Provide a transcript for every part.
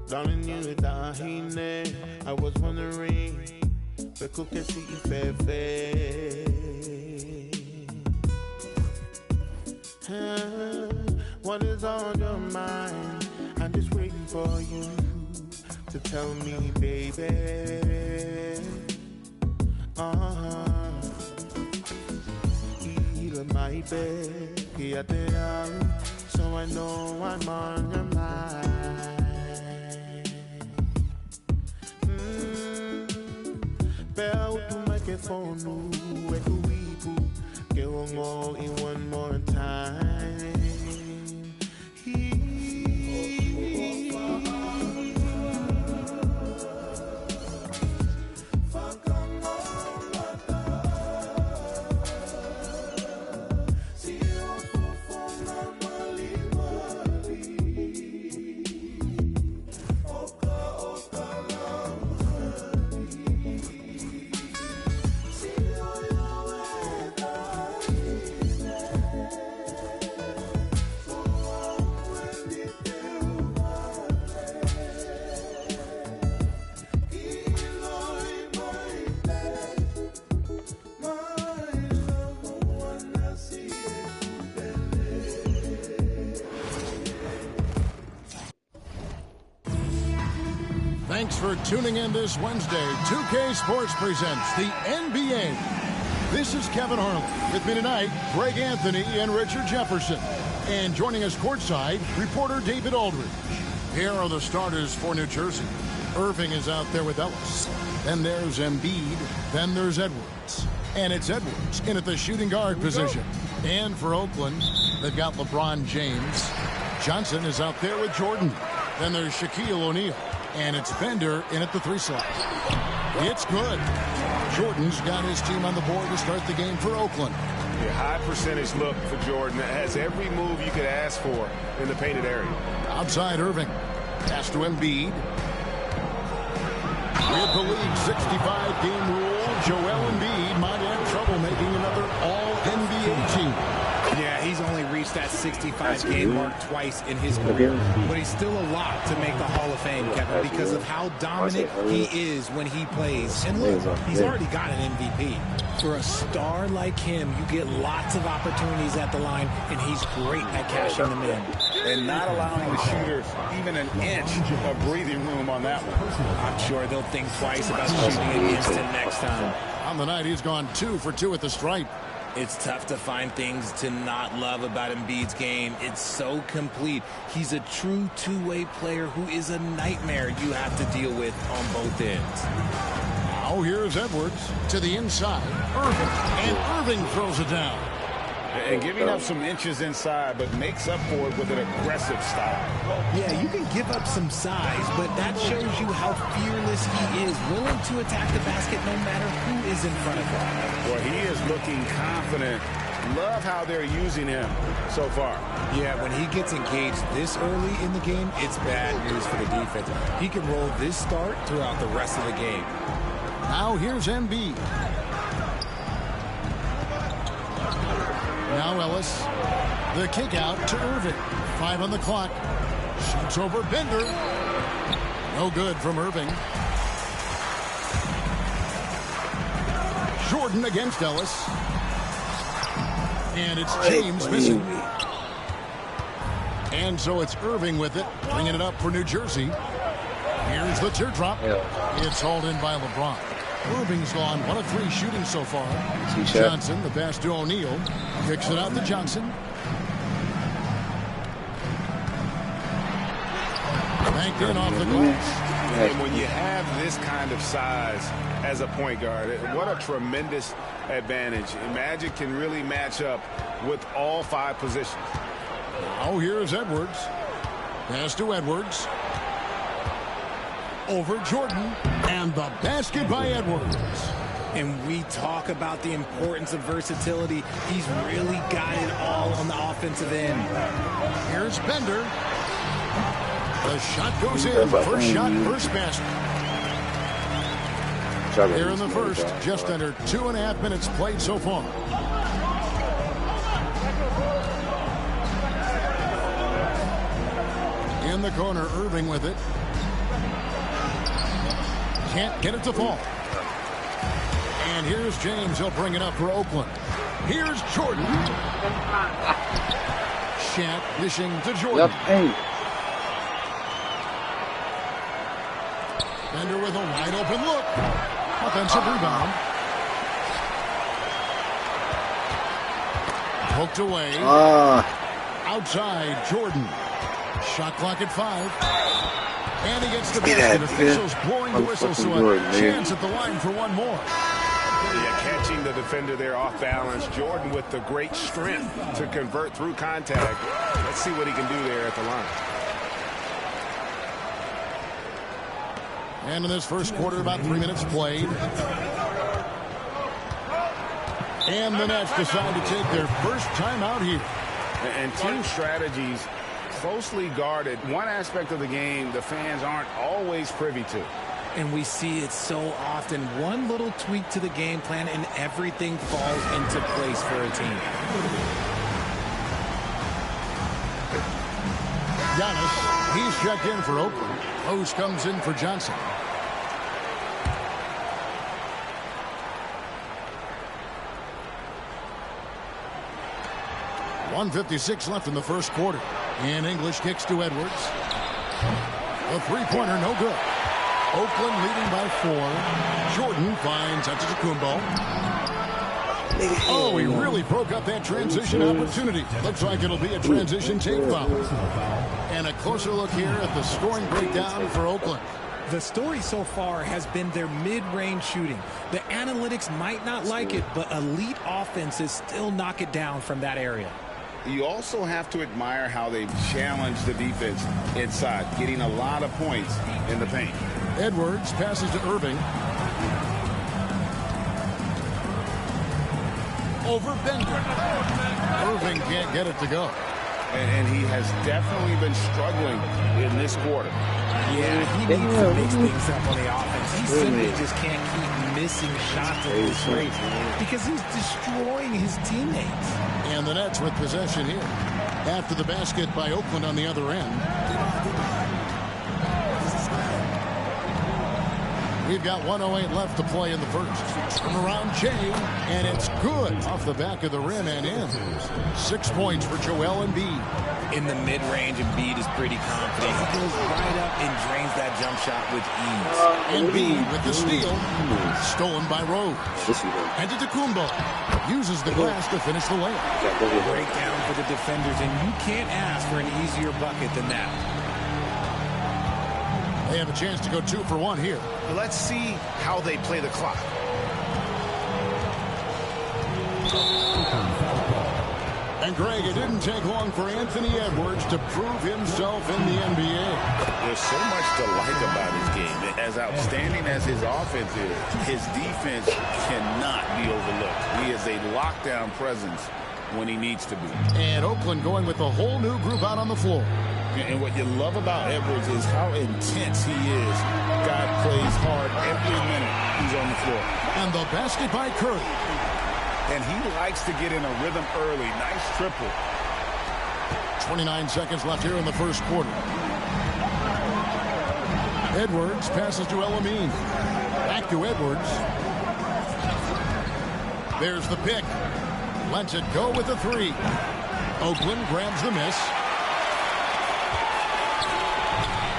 Darling, you dahine. I was wondering, but could see if what is on your mind? I'm just waiting for you to tell me, baby. Heal my bed, so I know I'm on your mind. Bell to microphone, where do we go? Get on in one more time. Thanks for tuning in this Wednesday. 2K Sports presents the NBA. This is Kevin Harlan. With me tonight, Greg Anthony and Richard Jefferson. And joining us courtside, reporter David Aldridge. Here are the starters for New Jersey. Irving is out there with Ellis. Then there's Embiid. Then there's Edwards. And it's Edwards in at the shooting guard position. And for Oakland, they've got LeBron James. Johnson is out there with Jordan. Then there's Shaquille O'Neal. And it's Bender in at the 3 slot. It's good. Jordan's got his team on the board to start the game for Oakland. A high percentage look for Jordan that has every move you could ask for in the painted area. Outside Irving. Pass to Embiid. With the league 65-game rule, Joel Embiid might have trouble making another All-NBA team. Yeah, he's only reached that 65-game mark twice in his career. But he's still a lock to make the Hall of Fame, Kevin, because of how dominant he is when he plays. And look, he's already got an MVP. For a star like him, you get lots of opportunities at the line, and he's great at cashing them in. And not allowing the shooters even an inch of breathing room on that one. I'm sure they'll think twice about shooting against him next time. On the night, he's gone 2 for 2 at the stripe. It's tough to find things to not love about Embiid's game. It's so complete. He's a true two-way player who is a nightmare you have to deal with on both ends. Now here's Edwards to the inside. Irving. And Irving throws it down. And giving up some inches inside, but makes up for it with an aggressive style. Yeah, you can give up some size, but that shows you how fearless he is, willing to attack the basket no matter who is in front of him. Well, he is looking confident. Love how they're using him so far. Yeah, when he gets engaged this early in the game, it's bad news for the defense. He can roll this start throughout the rest of the game. Now here's Embiid. Now Ellis. The kick out to Irving. 5 on the clock. Shoots over Bender. No good from Irving. Jordan against Ellis. And it's James missing. And so it's Irving with it, bringing it up for New Jersey. Here's the teardrop. It's hauled in by LeBron. Irving's gone 1 of 3 shooting so far. Johnson, the pass to O'Neal. Kicks it out to Johnson. Banked in off the glass. And when you have this kind of size as a point guard, what a tremendous advantage. Magic can really match up with all 5 positions. Now here's Edwards. Pass to Edwards. Over Jordan. And the basket by Edwards. And we talk about the importance of versatility. He's really got it all on the offensive end. Here's Bender. The shot goes in. First shot, first basket. Here in the first, just under 2.5 minutes played so far. In the corner, Irving with it. Can't get it to fall. And here's James. He'll bring it up for Oakland. Here's Jordan. Shat dishing to Jordan. Yep. Hey. Bender with a wide open look. Offensive rebound. Poked away. Outside, Jordan. Shot clock at 5. And he gets the basket. Officials blowing the whistle, so a chance at the line for one more. Yeah, catching the defender there off balance. Jordan with the great strength to convert through contact. Let's see what he can do there at the line. And in this first quarter, about 3 minutes played. And the Nets decide to take their first time out here. And team strategies closely guarded. One aspect of the game the fans aren't always privy to. And we see it so often. One little tweak to the game plan and everything falls into place for a team. Giannis, he's checked in for Oakland. Rose comes in for Johnson. .156 left in the first quarter. And English kicks to Edwards. A three-pointer, no good. Oakland leading by 4. Jordan finds Antetokounmpo. Oh, he really broke up that transition opportunity. Looks like it'll be a transition tape foul. And a closer look here at the scoring breakdown for Oakland. The story so far has been their mid-range shooting. The analytics might not like it, but elite offenses still knock it down from that area. You also have to admire how they've challenged the defense inside, getting a lot of points in the paint. Edwards passes to Irving. Over Bender. Irving can't get it to go. And he has definitely been struggling in this quarter. Yeah, he needs to mix things up on the offense. He simply just can't keep missing shots at this rate because he's destroying his teammates. And the Nets with possession here. After the basket by Oakland on the other end. We've got 1:08 left to play in the first. From around Jay, and it's good off the back of the rim and in. 6 points for Joel Embiid. In the mid-range, Embiid is pretty confident. He goes right up and drains that jump shot with ease. Embiid with the steal. Stolen by Rose. Antetokounmpo uses the glass to finish the layup. Breakdown for the defenders, and you can't ask for an easier bucket than that. They have a chance to go 2 for 1 here. Let's see how they play the clock. And Greg, it didn't take long for Anthony Edwards to prove himself in the NBA. There's so much to like about his game. As outstanding as his offense is, his defense cannot be overlooked. He is a lockdown presence when he needs to be. And Oakland going with a whole new group out on the floor. And what you love about Edwards is how intense he is. Guy plays hard every minute he's on the floor. And the basket by Curry. And he likes to get in a rhythm early. Nice triple. 29 seconds left here in the first quarter. Edwards passes to El-Amin. Back to Edwards. There's the pick. Lets it go with the 3. Oakland grabs the miss.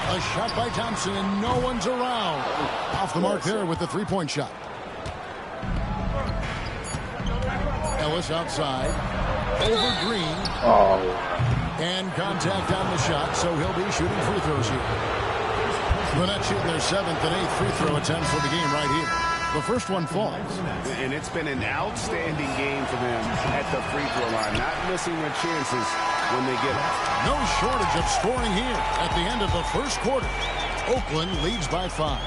A shot by Thompson, and no one's around. Off the mark there with the three-point shot. Ellis outside. Over Green. And contact on the shot, so he'll be shooting free throws here. The Nets shooting their 7th and 8th free throw attempts for the game right here. The first one falls. And it's been an outstanding game for them at the free throw line. Not missing their chances when they get them. No shortage of scoring here at the end of the first quarter. Oakland leads by 5.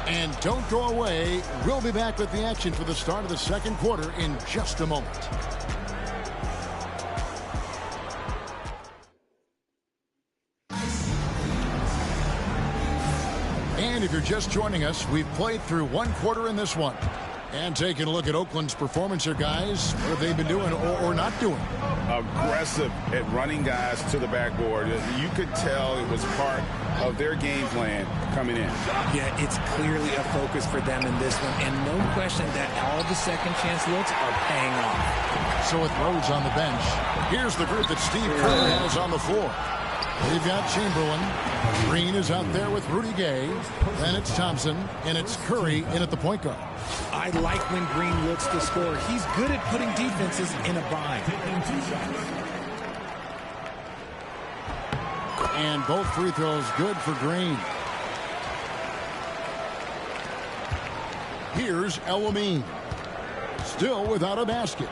And don't go away. We'll be back with the action for the start of the second quarter in just a moment. And if you're just joining us, we've played through one quarter in this one. And taking a look at Oakland's performance here, guys. What have they been doing or not doing? Aggressive at running guys to the backboard. You could tell it was part of their game plan coming in. Yeah, it's clearly a focus for them in this one, and no question that all the second chance looks are paying off. So with Rhodes on the bench, here's the group that Steve Kerr has on the floor. They've got Chamberlain. Green is out there with Rudy Gay. Then it's Thompson, and it's Curry in at the point guard. I like when Green looks to score. He's good at putting defenses in a bind. And both free throws good for Green. Here's El Amin. Still without a basket.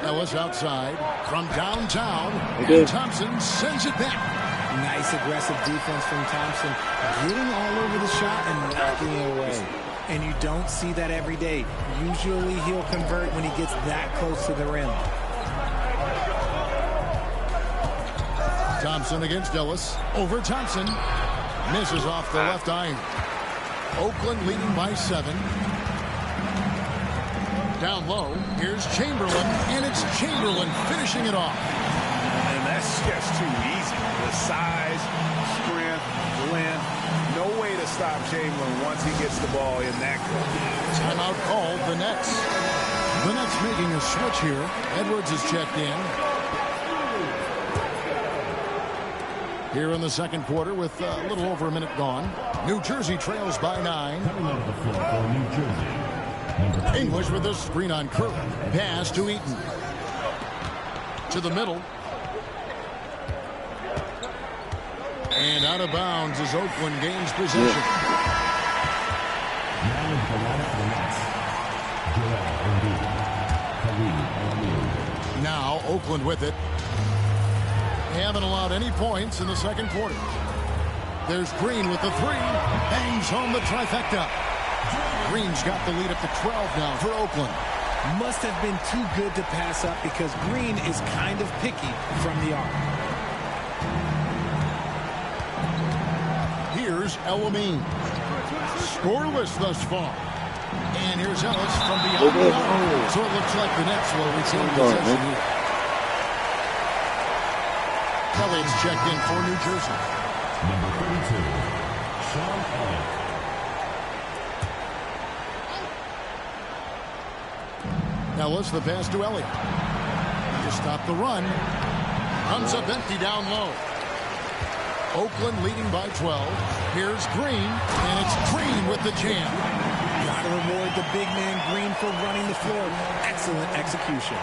Ellis outside from downtown, and Thompson sends it back. Nice aggressive defense from Thompson, getting all over the shot and knocking it away. And you don't see that every day. Usually he'll convert when he gets that close to the rim. Thompson against Ellis. Over Thompson. Misses off the left iron. Oakland leading by 7. Down low, here's Chamberlain, and it's Chamberlain finishing it off. And that's just too easy. The size, strength, length, no way to stop Chamberlain once he gets the ball in that court. Timeout called, the Nets. The Nets making a switch here. Edwards is checked in. Here in the second quarter with a little over a minute gone. New Jersey trails by 9. English with a screen on Curry. Pass to Eaton. To the middle. And out of bounds as Oakland gains possession. Now Oakland with it. They haven't allowed any points in the second quarter. There's Green with the 3. Bangs home the trifecta. Green's got the lead up to 12 now for Oakland. Must have been too good to pass up because Green is kind of picky from the arc. Here's El Amin. Scoreless thus far. And here's Ellis from beyond the arc. So it looks like the Nets will retain possession here. Elliott's checked in for New Jersey. Number 32, Sean Elliott. Ellis, the pass to Elliott. To stop the run. Comes up empty down low. Oakland leading by 12. Here's Green, and it's Green with the jam. Gotta reward the big man Green for running the floor. Excellent execution.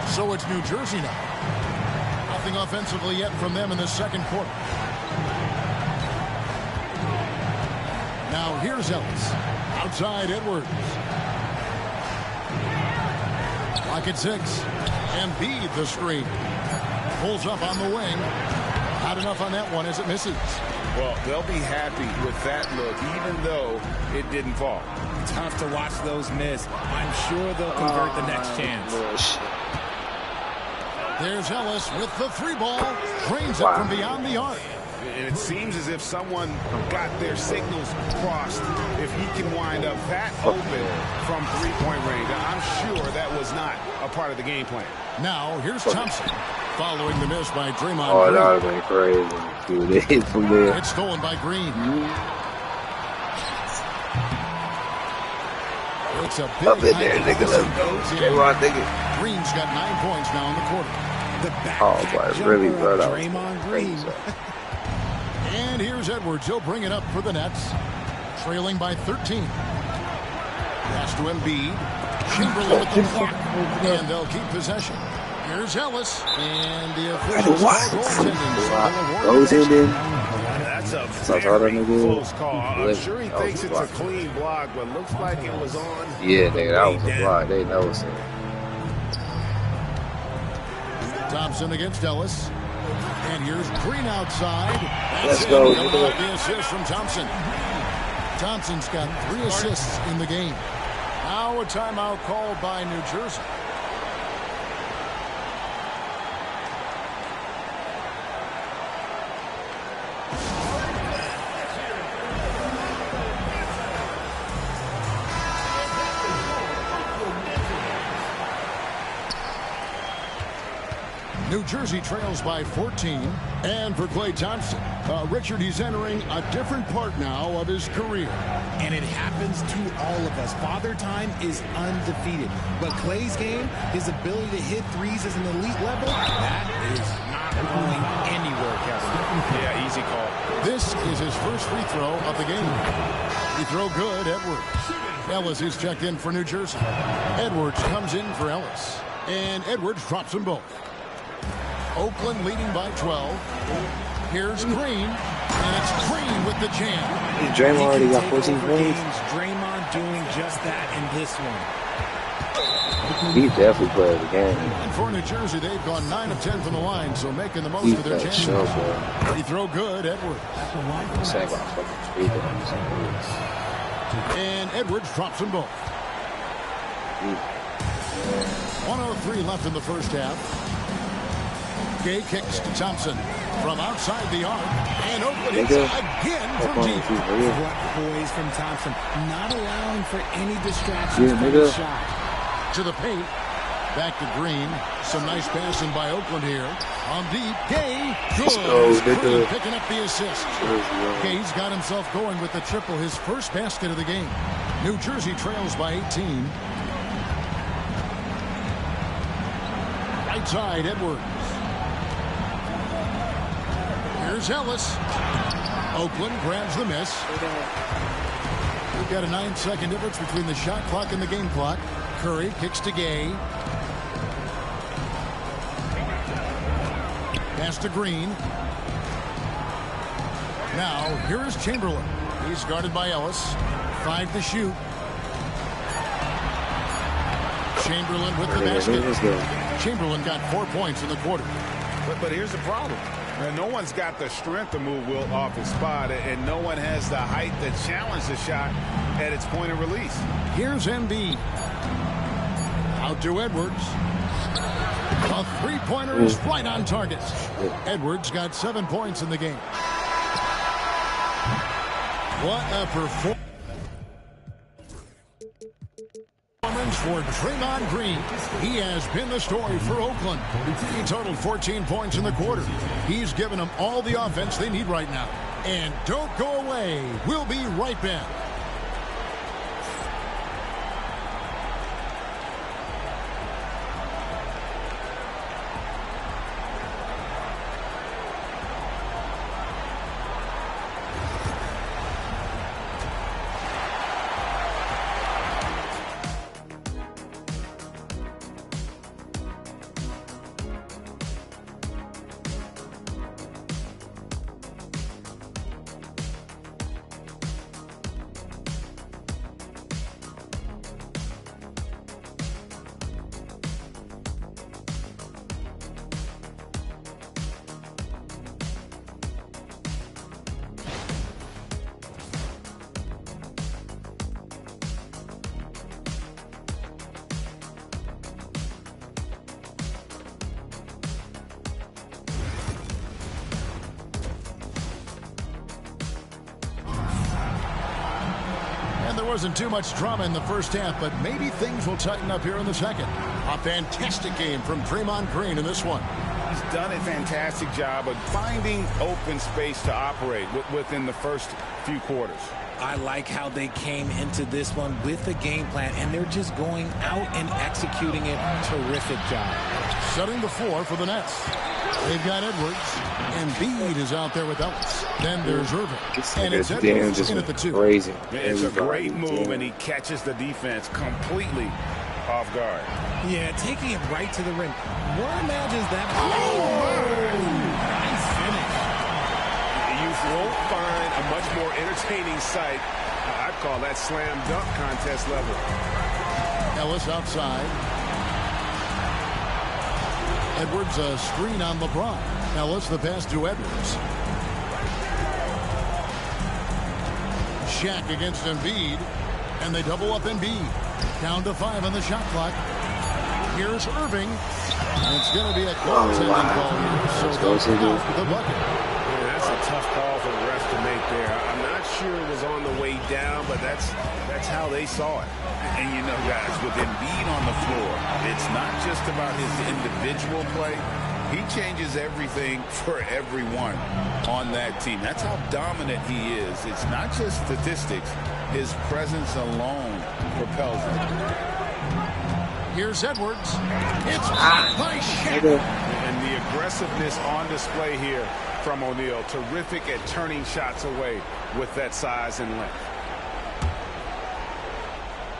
So it's New Jersey now. Nothing offensively yet from them in the second quarter. Now here's Ellis. Outside Edwards. Lock at 6. Embiid the screen. Pulls up on the wing. Not enough on that one as it misses. Well, they'll be happy with that look, even though it didn't fall. Tough to watch those miss. I'm sure they'll convert the next chance. There's Ellis with the 3 ball. Drains it from beyond the arc. And it seems as if someone got their signals crossed. If he can wind up that open from three-point range, I'm sure that was not a part of the game plan. Now, here's Thompson. Following the miss by Draymond Oh, Green. that would have been crazy. See what they hit from there. It's stolen by Green. It's a big Up in there, nigga. Let's go. Draymond, nigga. Green's got 9 points now in the quarter. The back Oh, boy, really, bro. That was Draymond crazy. Green. And here's Edwards. He'll bring it up for the Nets. Trailing by 13. Pass to Embiid. Chamberlain with the block. And they'll keep possession. Here's Ellis. And the officials call goaltending. Goes in there. That's a So I thought very that nigga- close call. I'm sure he That was thinks a it's a block. clean block, but looks like it was on. Yeah, nigga, that was way a down. block. They know it's a... Thompson against Ellis. And here's Green outside. Let's That's go. it. Coming off the assist from Thompson. Thompson's got 3 assists in the game. Now a timeout called by New Jersey. New Jersey trails by 14. And for Klay Thompson, Richard, he's entering a different part now of his career. And it happens to all of us. Father Time is undefeated. But Klay's game, his ability to hit threes as an elite level, that is not going anywhere, Kevin. Yeah, easy call. This is his first free throw of the game. Free throw good, Edwards. Ellis is checked in for New Jersey. Edwards comes in for Ellis. And Edwards drops them both. Oakland leading by 12. Here's Green. And it's Green with the jam. Draymond already got 14 points. Draymond doing just that in this one. He definitely played the game. And for New Jersey, they've gone 9 of 10 from the line, so making the most of their chances. Free throw good, Edwards. And Edwards drops them both. 1:03 left in the first half. Gay kicks to Thompson from outside the arc. And Oakland hits again from deep. What poise from Thompson. Not allowing for any distractions from the shot. To the paint. Back to Green. Some nice passing by Oakland here. On deep. Gay. Good. Green picking up the assist. Gay's got himself going with the triple, his first basket of the game. New Jersey trails by 18. Right side, Edwards. Here's Ellis. Oakland grabs the miss. We've got a 9-second difference between the shot clock and the game clock. Curry kicks to Gay. Pass to Green. Now, here is Chamberlain. He's guarded by Ellis. 5 to shoot. Chamberlain with the basket. Chamberlain got 4 points in the quarter. But here's the problem. No one's got the strength to move Wilt off his spot, and no one has the height to challenge the shot at its point of release. Here's Embiid. Out to Edwards. A three-pointer is right on target. Edwards got 7 points in the game. What a performance for Draymond Green. He has been the story for Oakland. He totaled 14 points in the quarter. He's given them all the offense they need right now. And don't go away. We'll be right back. There wasn't too much drama in the first half, but maybe things will tighten up here in the second. A fantastic game from Draymond Green in this one. He's done a fantastic job of finding open space to operate within the first few quarters. I like how they came into this one with a game plan, and they're just going out and executing it. Terrific job. Setting the floor for the Nets. They've got Edwards, and Embiid is out there with Ellis. Then there's Irving, and it's Edwards in at the 2. Crazy. It's a great move, and he catches the defense completely off guard. Yeah, taking it right to the rim. One imagines that. Nice finish. You won't find a much more entertaining sight. I'd call that slam dunk contest level. Ellis outside. Edwards a screen on LeBron. Ellis the pass to Edwards. Shaq against Embiid. And they double up Embiid. Down to 5 on the shot clock. Here's Irving. And it's going to be a goaltending call here. So they'll come out with the bucket. Yeah, that's a tough call for the refs to make there. I'm not sure it was on the way down, but that's how they saw it. And you know, guys, with Embiid on the floor, it's not just about his individual play. He changes everything for everyone on that team. That's how dominant he is. It's not just statistics. His presence alone propels him. Here's Edwards. It's blocked by Shatner. And the aggressiveness on display here from O'Neal. Terrific at turning shots away with that size and length.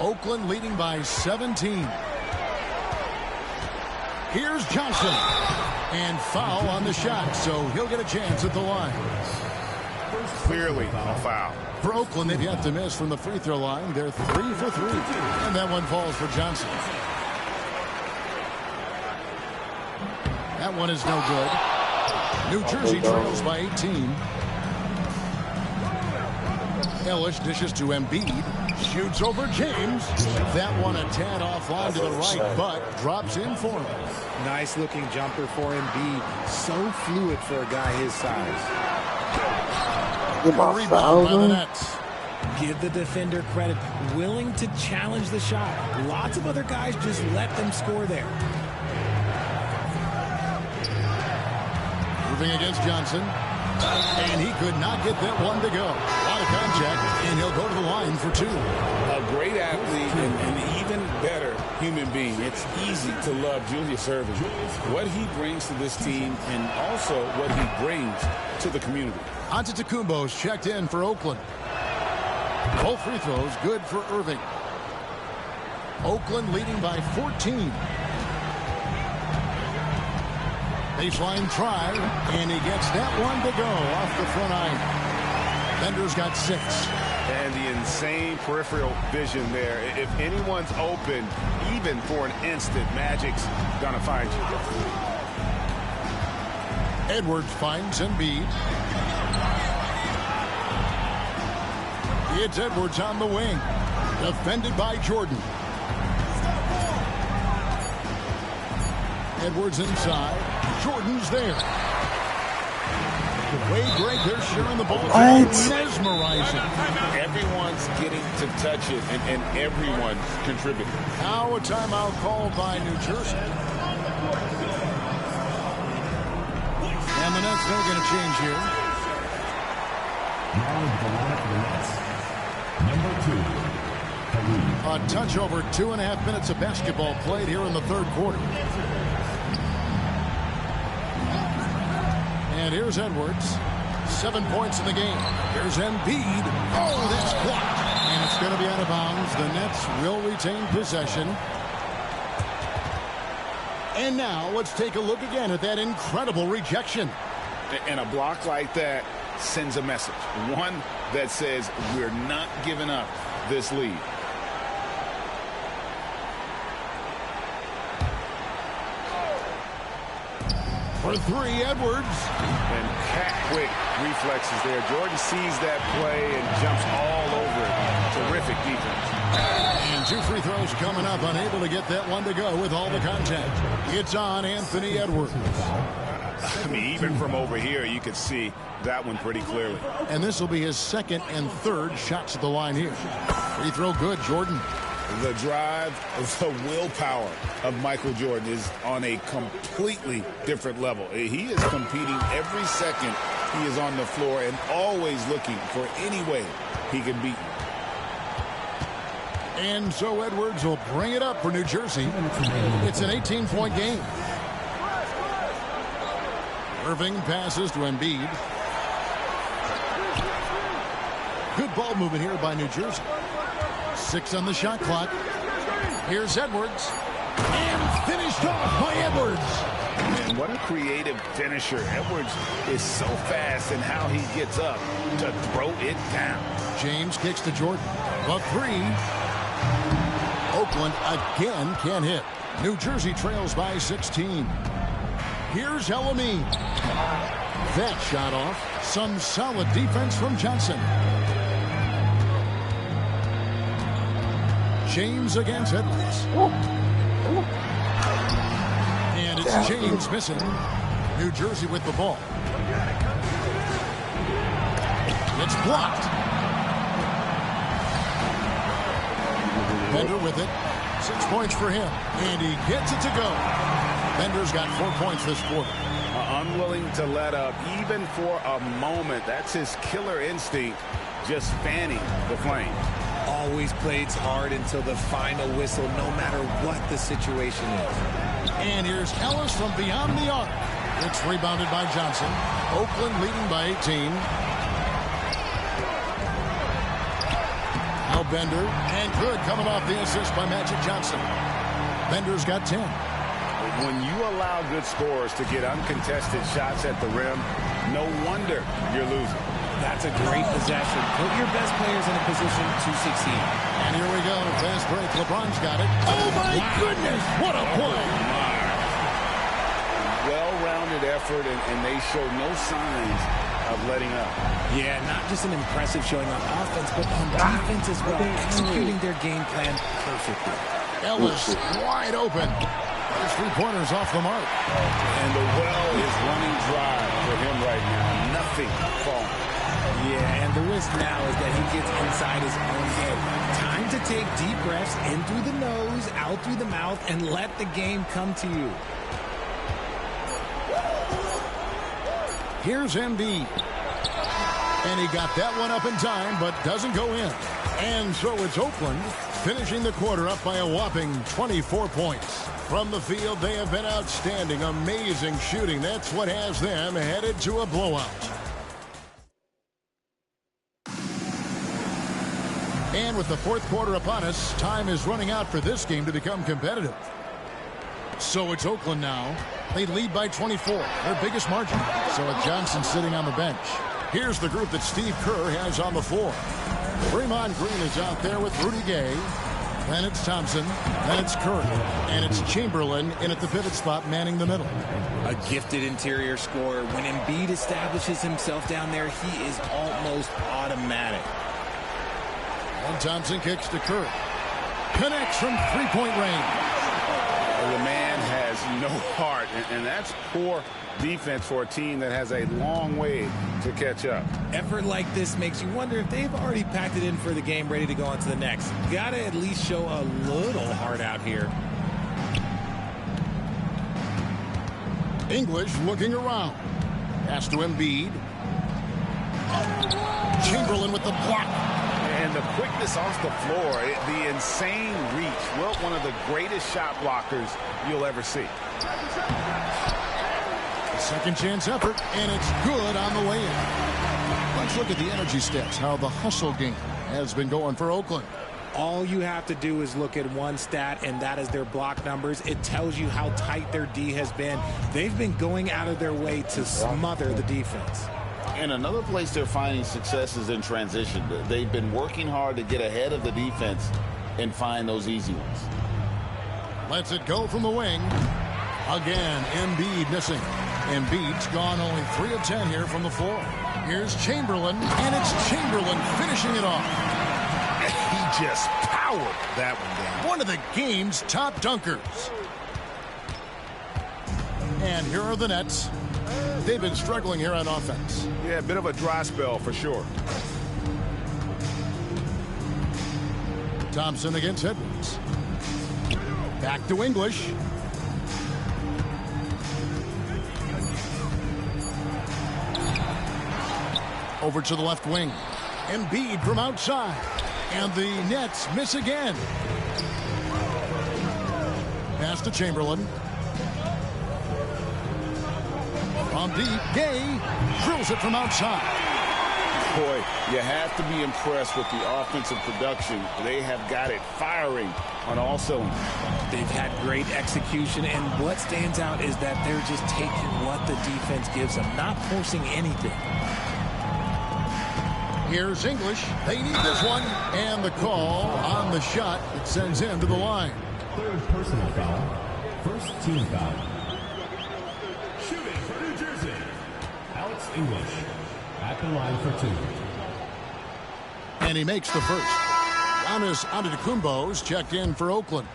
Oakland leading by 17. Here's Johnson. And foul on the shot, so he'll get a chance at the line. Clearly a foul. For Oakland, they've yet to miss from the free throw line. They're 3 for 3. And that one falls for Johnson. That one is no good. New Jersey trails by 18. Ellis dishes to Embiid. Shoots over James. That one a tad offline to the right, but drops in for him. Nice looking jumper for Embiid. So fluid for a guy his size. Rebound by the Nets. Give the defender credit. Willing to challenge the shot. Lots of other guys just let them score there. Moving against Johnson. And he could not get that one to go. A lot of contact, and he'll go to the line for 2. A great athlete and an even better human being. It's easy to love Julius Erving. What he brings to this team and also what he brings to the community. Antetokounmpo's checked in for Oakland. Both free throws good for Erving. Oakland leading by 14. Baseline try, and he gets that one to go off the front iron. Bender's got 6. And the insane peripheral vision there. If anyone's open, even for an instant, Magic's gonna find you. Edwards finds Embiid. It's Edwards on the wing. Defended by Jordan. Edwards inside. Jordan's there. The way Greg, they're sharing the ball. Mesmerizing. Everyone's getting to touch it, and everyone's contributing. Now a timeout called by New Jersey. And the Nets, they're going to change here. Now into the line for the Nets. Number 2, A touch over 2.5 minutes of basketball played here in the third quarter. And here's Edwards. 7 points in the game. Here's Embiid. Oh, that's blocked. And it's going to be out of bounds. The Nets will retain possession. And now let's take a look again at that incredible rejection. And a block like that sends a message. One that says we're not giving up this lead. For 3, Edwards. And cat-quick reflexes there. Jordan sees that play and jumps all over it. Terrific defense. And 2 free throws coming up. Unable to get that one to go with all the contact. It's on Anthony Edwards. I mean, even from over here, you could see that one pretty clearly. And this will be his 2nd and 3rd shots at the line here. Free throw good, Jordan. The drive, the willpower of Michael Jordan is on a completely different level. He is competing every second he is on the floor and always looking for any way he can beat you. And so Edwards will bring it up for New Jersey. It's an 18-point game. Irving passes to Embiid. Good ball movement here by New Jersey. 6 on the shot clock. Here's Edwards. And finished off by Edwards. And what a creative finisher. Edwards is so fast in how he gets up to throw it down. James kicks to Jordan. The 3. Oakland again can't hit. New Jersey trails by 16. Here's El-Amin. That shot off. Some solid defense from Johnson. James against Edwards. And it's James missing. New Jersey with the ball. It's blocked. Bender with it. 6 points for him. And he gets it to go. Bender's got 4 points this quarter. Unwilling to let up even for a moment. That's his killer instinct, just fanning the flames. Always plays hard until the final whistle, no matter what the situation is. And here's Ellis from beyond the arc. It's rebounded by Johnson. Oakland leading by 18. Now Bender, and good coming off the assist by Magic Johnson. Bender's got 10. When you allow good scorers to get uncontested shots at the rim, no wonder you're losing. That's a great possession. Put your best players in a position to succeed. And here we go. Fast break. LeBron's got it. Oh, my goodness. What a play. Well-rounded effort, and they show no signs of letting up. Yeah, not just an impressive showing on offense, but on defense as well, executing their game plan perfectly. Ellis wide open. Those 3-pointers off the mark. And the well is running dry for him right now. Nothing falling. Yeah, and the risk now is that he gets inside his own head. Time to take deep breaths in through the nose, out through the mouth, and let the game come to you. Here's Embiid. And he got that one up in time, but doesn't go in. And so it's Oakland finishing the quarter up by a whopping 24 points. From the field, they have been outstanding. Amazing shooting. That's what has them headed to a blowout. And with the fourth quarter upon us, time is running out for this game to become competitive. So it's Oakland now. They lead by 24, their biggest margin. So it's Johnson sitting on the bench. Here's the group that Steve Kerr has on the floor. Draymond Green is out there with Rudy Gay. Then it's Thompson. Then it's Curry. And it's Chamberlain in at the pivot spot, manning the middle. A gifted interior scorer. When Embiid establishes himself down there, he is almost automatic. And Thompson kicks to Curry. Connects from three-point range. The man has no heart, and that's poor defense for a team that has a long way to catch up. Effort like this makes you wonder if they've already packed it in for the game, ready to go on to the next. Gotta at least show a little heart out here. English looking around. Pass to Embiid. Chamberlain with the block. And the quickness off the floor, the insane reach. Well, one of the greatest shot blockers you'll ever see. A second chance effort, and it's good on the way in. Let's look at the energy stats, how the hustle game has been going for Oakland. All you have to do is look at one stat, and that is their block numbers. It tells you how tight their D has been. They've been going out of their way to smother the defense. And another place they're finding success is in transition. They've been working hard to get ahead of the defense and find those easy ones. Lets it go from the wing. Again, Embiid missing. Embiid's gone only 3 of 10 here from the floor. Here's Chamberlain, and it's Chamberlain finishing it off. He just powered that one down. One of the game's top dunkers. And here are the Nets. They've been struggling here on offense. Yeah, a bit of a dry spell for sure. Thompson against Edwards. Back to English. Over to the left wing. Embiid from outside. And the Nets miss again. Pass to Chamberlain. From deep, Gay drills it from outside. Boy, you have to be impressed with the offensive production. They have got it firing on all cylinders. They've had great execution, and what stands out is that they're just taking what the defense gives them, not forcing anything. Here's English. They need this one. And the call on the shot that sends him to the line. Third personal foul. First team foul. Alex English at the line for 2. And he makes the first. Giannis Antetokounmpo's checked in for Oakland.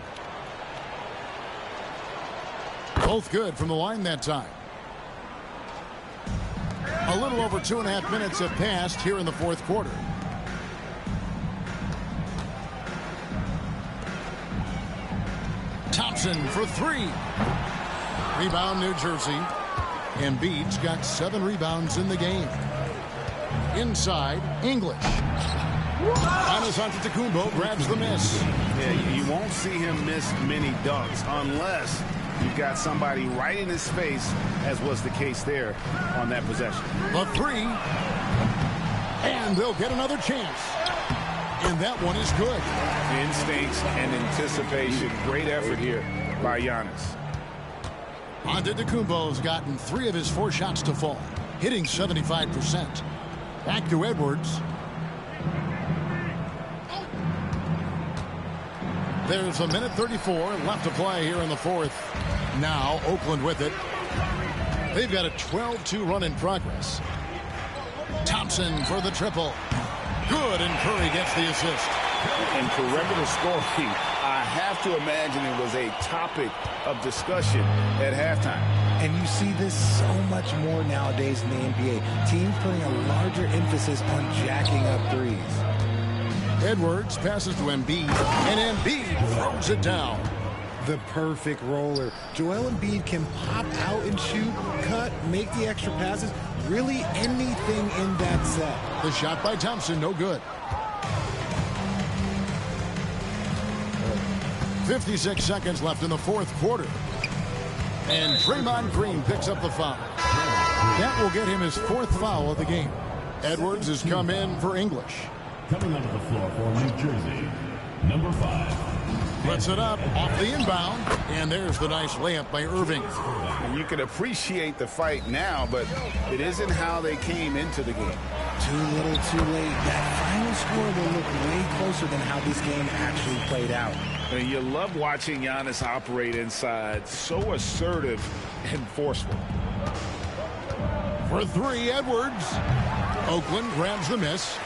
Both good from the line that time. A little over 2.5 minutes have passed here in the fourth quarter. Thompson for 3. Rebound, New Jersey. Embiid's got 7 rebounds in the game. Inside, English. Giannis Antetokounmpo grabs the miss. Yeah, you won't see him miss many dunks unless you've got somebody right in his face, as was the case there on that possession. The 3. And they'll get another chance. And that one is good. Instincts and anticipation. Great effort here by Giannis. Antetokounmpo's gotten 3 of his 4 shots to fall, hitting 75%. Back to Edwards. There's a minute 34 left to play here in the 4th. Now Oakland with it. They've got a 12-2 run in progress. Thompson for the triple. Good, and Curry gets the assist. And perimeter scoring, I have to imagine it was a topic of discussion at halftime. And you see this so much more nowadays in the NBA. Teams putting a larger emphasis on jacking up threes. Edwards passes to Embiid, and Embiid throws it down. The perfect roller. Joel Embiid can pop out and shoot, cut, make the extra passes, really anything in that set. The shot by Thompson, no good. 56 seconds left in the 4th quarter. And Draymond Green picks up the foul. That will get him his 4th foul of the game. Edwards has come in for English. Coming onto the floor for New Jersey, number 5. Puts it up off the inbound, and there's the nice layup by Irving. And you can appreciate the fight now, but it isn't how they came into the game. Too little, too late. That final score will look way closer than how this game actually played out. And you love watching Giannis operate inside, so assertive and forceful. For 3, Edwards. Oakland grabs the miss.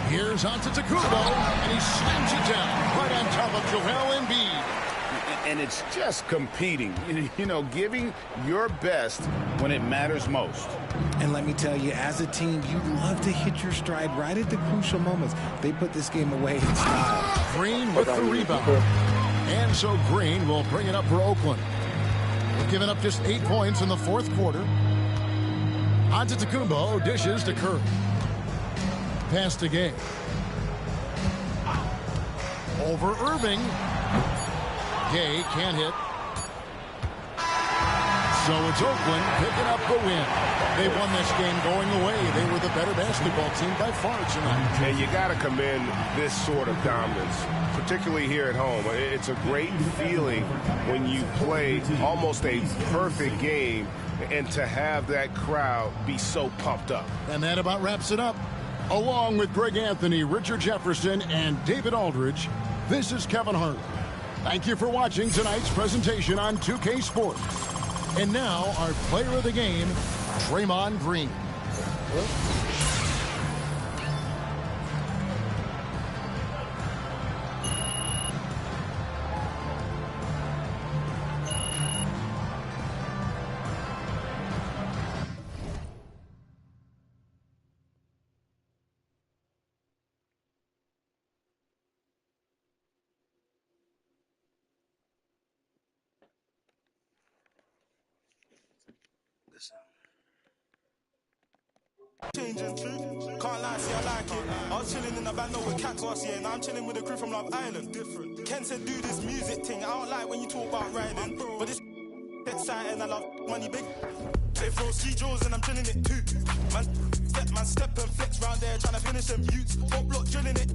Here's Antetokounmpo, and he slams it down right on top of Joel Embiid. And it's just competing, you know, giving your best when it matters most. And let me tell you, as a team, you love to hit your stride right at the crucial moments. They put this game away in style. Green with the rebound. And so Green will bring it up for Oakland. They've given up just 8 points in the 4th quarter. Antetokounmpo dishes to Curry. Pass to Gay. Over Irving. Gay can't hit. So it's Oakland picking up the win. They won this game going away. They were the better basketball team by far tonight. And you got to commend this sort of dominance, particularly here at home. It's a great feeling when you play almost a perfect game and to have that crowd be so pumped up. And that about wraps it up. Along with Greg Anthony, Richard Jefferson, and David Aldridge, this is Kevin Harlan. Thank you for watching tonight's presentation on 2K Sports. And now, our player of the game, Draymond Green. Changing truth, can't lie, see I like it. I was chilling in the band with cats last year. Now I'm chilling with a crew from Love Island. Different. Ken said do this music thing. I don't like when you talk about riding, but this exciting. I love money big. Say throw ski jaws and I'm drilling it too. Man step and flex round there trying to finish them buttes. Top block drilling it.